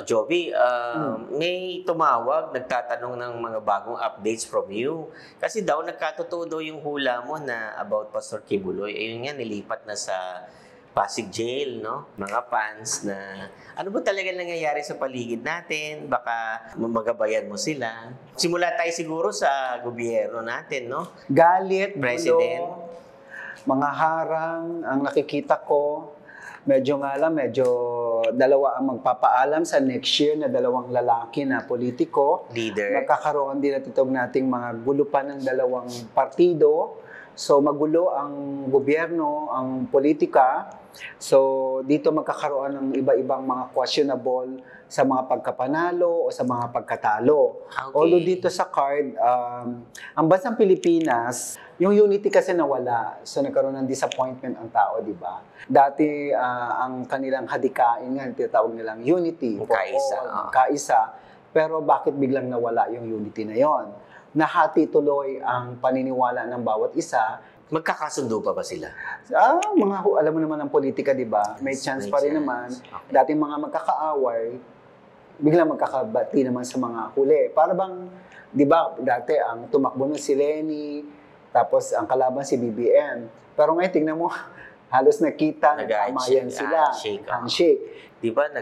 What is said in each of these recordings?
Joby, may tumawag, nagtatanong ng mga bagong updates from you. Kasi daw, nagkatotoo daw yung hula mo na about Pastor Kibuloy. Ayun nga, nilipat na sa Pasig Jail, no? Mga fans na, ano ba talaga nangyayari sa paligid natin? Baka magabayan mo sila. Simula tayo siguro sa gobyerno natin, no? Galit, President. gulo, mga harang, ang nakikita ko. Medyo dalawa ang magpapaalam sa next year na dalawang lalaki na politiko. Leader. Magkakaroon din at itong nating mga gulo pa ng dalawang partido. So magulo ang gobyerno, ang politika. So dito magkakaroon ng iba-ibang mga questionable sa mga pagkapanalo o sa mga pagkatalo. Okay. Although dito sa card, ang bansang Pilipinas, yung unity kasi nawala. So nagkaroon ng disappointment ang tao, di ba? Dati ang kanilang hadikain nga, tinatawag nilang unity. Kaisa. Kaisa. Pero bakit biglang nawala yung unity na yon? Nahati tuloy ang paniniwala ng bawat isa. Magkakasundo pa ba sila? Alam mo naman ang politika, di ba? May chance pa rin naman. Okay. Dating mga magkakaaway, biglang magkakabati naman sa mga huli. Para bang, di ba, dati ang tumakbo nun si Lenny, tapos ang kalaban si BBM. Pero ngayon, tingnan mo, halos nakita, nagkamayan sila. Handshake. Di ba,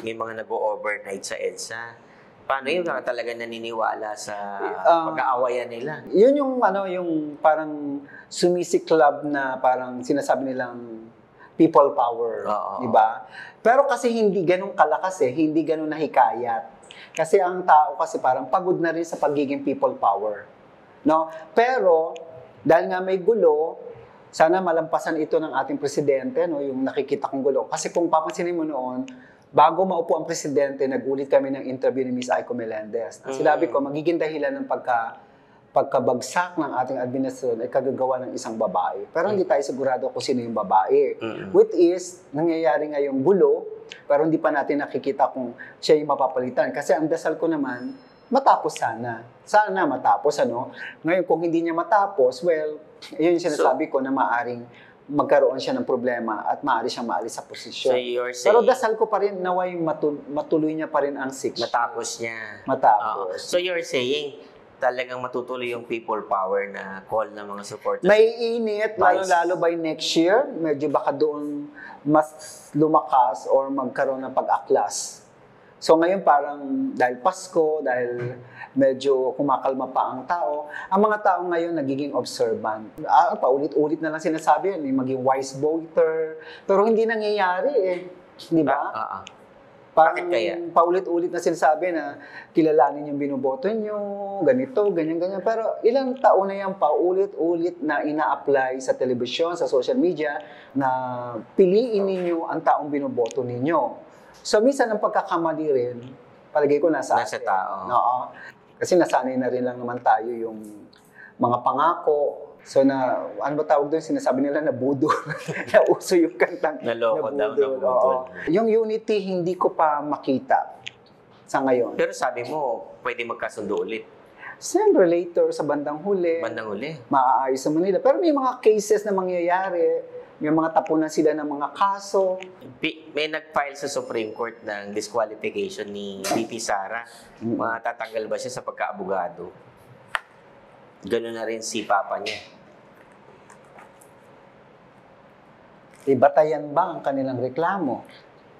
may mga nag-overnight sa EDSA? Paano yun ka talaga naniniwala sa pag-aawayan nila? Yun yung parang sumisiklab na parang sinasabi nilang people power, di ba? Pero kasi hindi ganun kalakas hindi ganun nahikayat. Kasi ang tao kasi parang pagod na rin sa pagiging people power. No? Pero dahil nga may gulo, sana malampasan ito ng ating presidente, no, yung nakikita kong gulo. Kasi kung papansinin mo noon, bago maupo ang presidente, nag-ulit kami ng interview ni Ms. Aiko Melendez. Sinabi ko, magiging dahilan ng pagkabagsak ng ating administrasyon ay kagagawa ng isang babae. Pero hindi tayo sigurado kung sino yung babae. Which is, nangyayari ngayong gulo, pero hindi pa natin nakikita kung siya yung mapapalitan. Kasi ang dasal ko naman, matapos sana. Sana matapos, ano? Ngayon, kung hindi niya matapos, well, yun yung sinasabi ko na maaring magkaroon siya ng problema at maaari siyang maalis sa posisyon. So you're saying, pero dasal ko pa rin, naway matuloy niya pa rin ang 6. matapos niya. Matapos. So you're saying, talagang matutuloy yung people power na call ng mga supporters? May init, lalo by next year, medyo baka doon mas lumakas or magkaroon ng pag-aklas. So ngayon parang dahil Pasko, dahil medyo kumakalma pa ang tao, ang mga tao ngayon nagiging observant. Paulit-ulit na lang sinasabi yan, maging wise voter, pero hindi nangyayari Di ba? Bakit kaya? Paulit-ulit na sinasabi na kilalanin yung binoboto nyo, ganito, ganyan. Pero ilang taon na yan paulit-ulit na ina-apply sa telebisyon, sa social media, na piliin ninyo ang taong binoboto ninyo. So, minsan ang pagkakamali rin, palagay ko nasa tao. Oo. Kasi nasanay na rin lang naman tayo yung mga pangako. So, ano ba tawag doon? Sinasabi nila na budol. Nauso yung kantang Naloko daw na budol. Yung unity, hindi ko pa makita sa ngayon. Pero sabi mo, pwede magkasundo ulit. Siyempre, later, sa bandang huli. Maaayos naman nila. Pero may mga cases na mangyayari. May mga tapunan sila ng mga kaso. May nag-file sa Supreme Court ng disqualification ni VP Sara. Matatanggal ba siya sa pagkaabogado? Gano'n na rin si Papa niya. Batayan ba ang kanilang reklamo?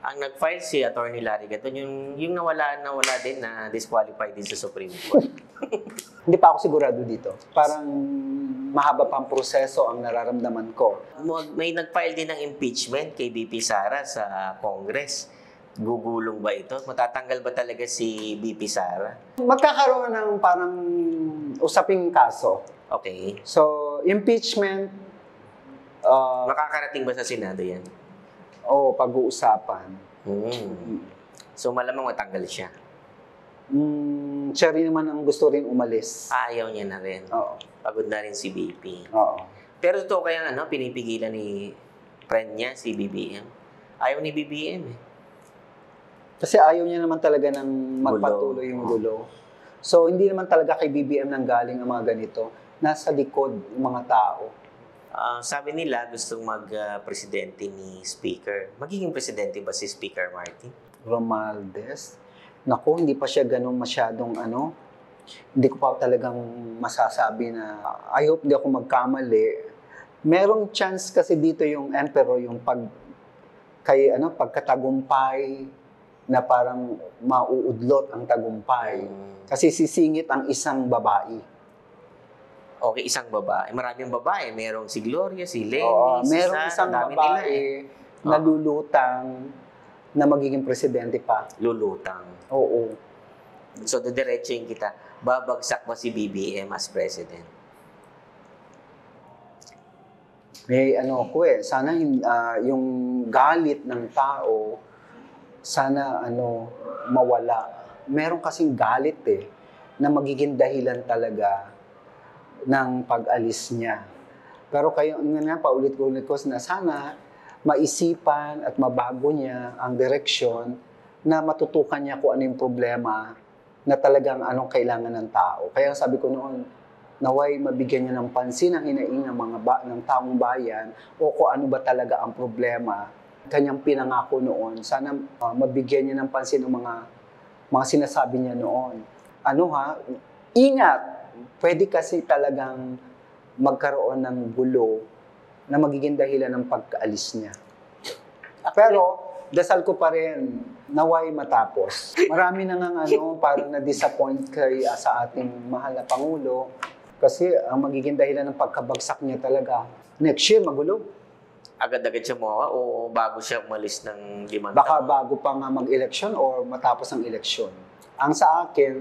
Ang nag-file si Atty. Larry Gaton, yung nawala din na disqualified din sa Supreme Court. Hindi pa ako sigurado dito. Parang mahaba pang proseso ang nararamdaman ko. May nag-file din ng impeachment kay VP Sara sa Congress. Gugulong ba ito? Matatanggal ba talaga si VP Sara? Magkakaroon ng parang usaping kaso. Okay. So, impeachment... makakarating ba sa Senado yan? Pag-uusapan. So, malamang matanggal siya. Siya rin naman ang gusto rin umalis. Ayaw niya na rin. Oo. Pagod na rin si BP. Oo. Pero totoo kaya pinipigilan ni friend niya, si BBM. Ayaw ni BBM Kasi ayaw niya naman talaga ng magpatuloy yung gulo. So, hindi naman talaga kay BBM nang galing ang mga ganito. Nasa likod ng mga tao. Sabi nila, gustong mag-presidente ni Speaker. Magiging presidente ba si Speaker Martin? Romualdez. Naku, hindi pa siya ganun masyadong hindi ko pa talagang masasabi na I hope di ako magkamali. Merong chance kasi dito yung emperor, yung pagkatagumpay na parang mauudlot ang tagumpay. Kasi sisingit ang isang babae. Okay, isang babae. Maraming babae. Merong si Gloria, si Lenny, si merong Sara, isang dami babae na lulutang na magiging presidente pa. Lulutang. Oo. So, didiretsuhin kita. Babagsak ba si BBM as president? May sana yung galit ng tao, sana mawala. Meron kasing galit na magiging dahilan talaga ng pag-alis niya. Pero kayo nga paulit-ulit ko na sana maisipan at mabago niya ang direksyon na matutukan niya kung ano yung problema na talagang anong kailangan ng tao. Kaya sabi ko noon, naway mabigyan niya ng pansin ang hinaing ng taong bayan o kung ano ba talaga ang problema. Kanyang pinangako noon, sana mabigyan niya ng pansin ng mga sinasabi niya noon. Ingat! Pwede kasi talagang magkaroon ng gulo na magiging dahilan ng pagkaalis niya. Pero, dasal ko pa rin, naway matapos. Marami na nga parang na-disappoint sa ating mahal na Pangulo kasi ang magiging dahilan ng pagkabagsak niya talaga, next year magulo. Agad-agad siya mawa o bago siya umalis ng 5 taon? Baka bago pa nga mag-eleksyon o matapos ang eleksyon. Ang sa akin,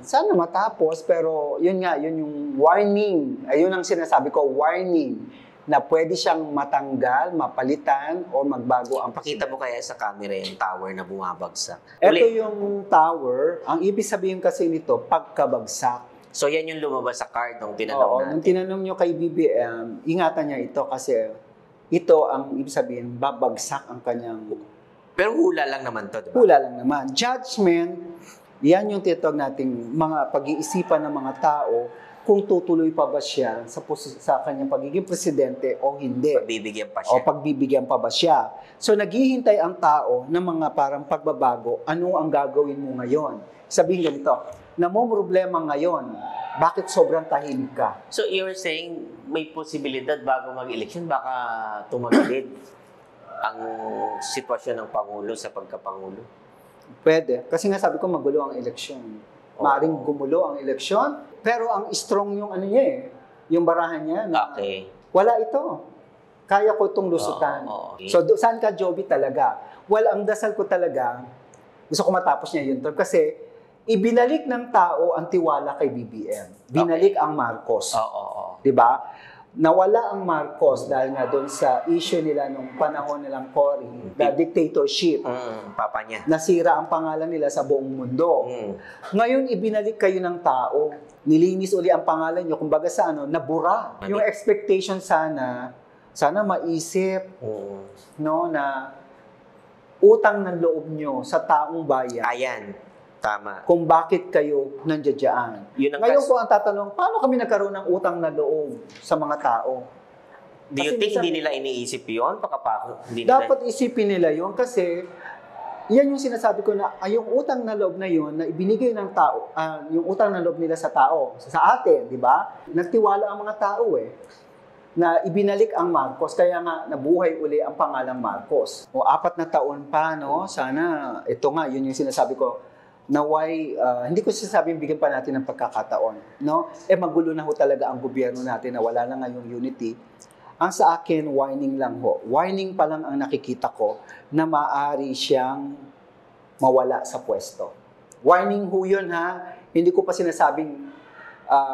sana matapos, pero yun yung warning. Ayun ang sinasabi ko, warning na pwede siyang matanggal, mapalitan, o magbago ang Pakita mo kaya sa camera yung tower na bumabagsak. Ito yung tower. Ang ibig sabihin kasi nito, pagkabagsak. So yan yung lumabas sa card nung tinanong natin. Nung tinanong nyo kay BBM, ingatan niya ito kasi ito ang ibig sabihin, babagsak ang kanyang... Pero hula lang naman to, diba? Hula lang naman. Judgment, yan yung titawag nating mga pag-iisipan ng mga tao kung tutuloy pa ba siya sa kanyang pagiging presidente o hindi. Pagbibigyan pa siya. O pagbibigyan pa ba siya. So naghihintay ang tao ng mga parang pagbabago, ano ang gagawin mo ngayon? Sabihin ganito, problema ngayon, bakit sobrang tahimik ka? So you're saying may posibilidad bago mag-eleksyon, baka tumagilid ang sitwasyon ng Pangulo sa pagkapangulo? Pwede. Kasi nga sabi ko magulo ang eleksyon. Maaring gumulo ang eleksyon, pero ang strong yung yung barahan niya. Okay. Wala ito. Kaya ko itong lusutan. Okay. So, saan ka, Joby, talaga? Well, ang dasal ko talaga, gusto ko matapos niya yun. Kasi, ibinalik ng tao ang tiwala kay BBM. Binalik ang Marcos. Diba? Nawala ang Marcos dahil nga doon sa issue nila nung panahon nilang Cory, the dictatorship. Papa niya. Nasira ang pangalan nila sa buong mundo. Ngayon, ibinalik kayo ng tao. Nilinis uli ang pangalan nyo. Kumbaga sa nabura. Yung expectation sana maisip na utang ng loob nyo sa taong bayan. Ayan. Tama. Kung bakit kayo nandiyadyaan. Ngayon ko ang tatanong, paano kami nagkaroon ng utang na loob sa mga tao? Do you think hindi nila iniisip yun? Dapat isipin nila yun kasi yan yung sinasabi ko na yung utang na loob na yun na ibinigay ng tao, yung utang na loob nila sa tao, sa atin, di ba? Nagtiwala ang mga tao na ibinalik ang Marcos, kaya nga nabuhay uli ang pangalang Marcos. O 4 na taon pa, sana, ito nga, yun yung sinasabi ko, naway, hindi ko sasabing bigyan pa natin ng pagkakataon, magulo na ho talaga ang gobyerno natin na wala na ngayong unity. Ang sa akin, warning lang ho. Warning pa lang ang nakikita ko na maaari siyang mawala sa pwesto. Warning ho yun ha. Hindi ko pa sinasabing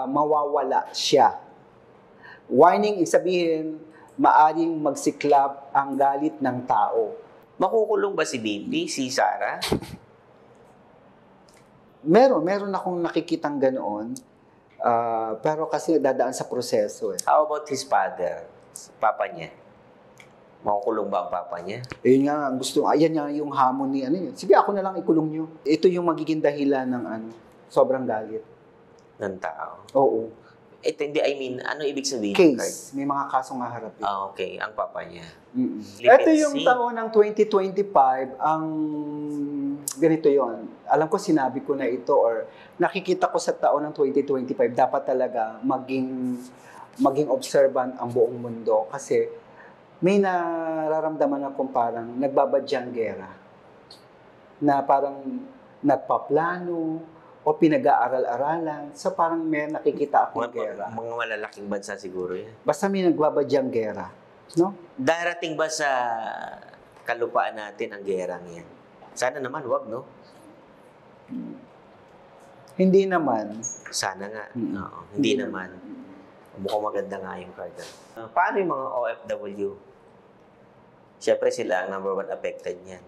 mawawala siya. Warning, isabihin, maaring magsiklab ang galit ng tao. Makukulong ba si BP, si Sara? Meron akong nakikitang ganoon, pero kasi dadaan sa proseso. How about his father? Papa niya? Makukulong ba ang papa niya? Ayun nga, ayan nga yung hamon ni Sige, ako na lang ikulong nyo. Ito yung magiging dahilan ng sobrang galit. Ng tao? Oo. Ito hindi, I mean, ano ibig sabihin? Case. May mga kasong haharapin. Okay. Ang papa niya. Ito yung taon ng 2025, ang ganito yon. Alam ko sinabi ko na ito or nakikita ko sa taon ng 2025, dapat talaga maging observant ang buong mundo kasi may nararamdaman akong parang nagbabadyang gera na parang nagpaplano o pinag-aaral-aralan. So parang may nakikita akong gera. Mga malalaking bansa siguro yan. Basta may nagbabadyang gera. No? Darating ba sa kalupaan natin ang gerang yan? Sana naman, wag, no? Hindi naman. Sana nga. Oo, hindi naman. Mukhang maganda nga yung card. Paano yung mga OFW? Siyempre sila ang number 1 affected niyan.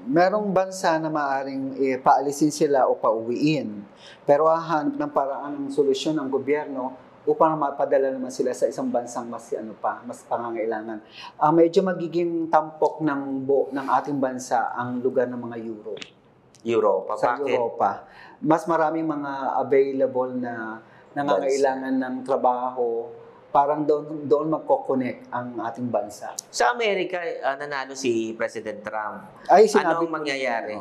Merong bansa na maaring paalisin sila o pauwiin. Pero hahanap ng paraan ng solusyon ng gobyerno upang mapadala naman sila sa isang bansang mas pangangailangan. Medyo magiging tampok ng ating bansa ang lugar ng mga Europa. Sa Bakit? Europa. Mas maraming mga available na nangangailangan ng trabaho. Parang doon magkoconnect ang ating bansa. Sa Amerika, nanalo si President Trump. Ay, sinabi ano ang mangyayari?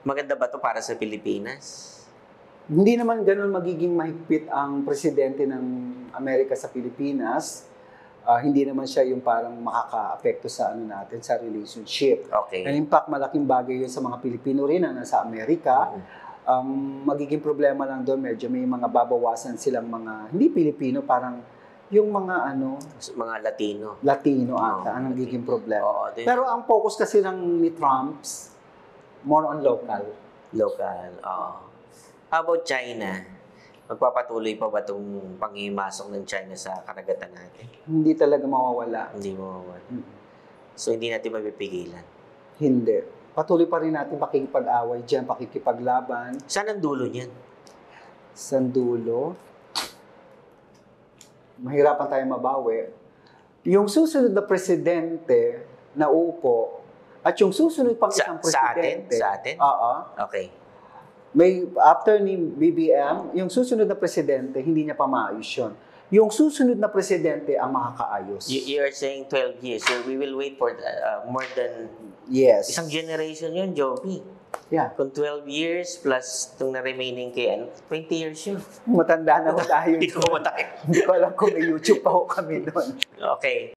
Maganda ba to para sa Pilipinas? Hindi naman ganun magiging mahigpit ang presidente ng Amerika sa Pilipinas. Hindi naman siya yung parang makaka-apekto sa natin, sa relationship. Okay. And in fact, malaking bagay yun sa mga Pilipino rin na nasa Amerika. Magiging problema lang doon, medyo may mga babawasan silang mga, hindi Pilipino, parang yung mga mga Latino ata, ang nagiging problema. Oo, pero ang focus kasi ni Trump's, more on local. Oo. How about China? Magpapatuloy pa ba itong panghimasok ng China sa karagatan natin? Hindi talaga mawawala. Hindi mawawala. So, hindi natin mapipigilan? Hindi. Patuloy pa rin natin pakikipag-away dyan, pakikipaglaban. Saan ang dulo niyan? Sa dulo? Mahirapan tayo mabawi. Yung susunod na presidente na uupo, at yung susunod pang isang presidente. Sa atin? Oo. Okay. After ni BBM, yung susunod na presidente, hindi niya pa maayos yun. Yung susunod na presidente ang makakaayos. You are saying 12 years. So we will wait for more than isang generation yun, Joby. Yeah. Kung 12 years plus itong na-remaining kay 20 years yun. Matanda na ho tayo. Hindi ko matake. Hindi ko alam kung may YouTube pa ho kami doon. Okay.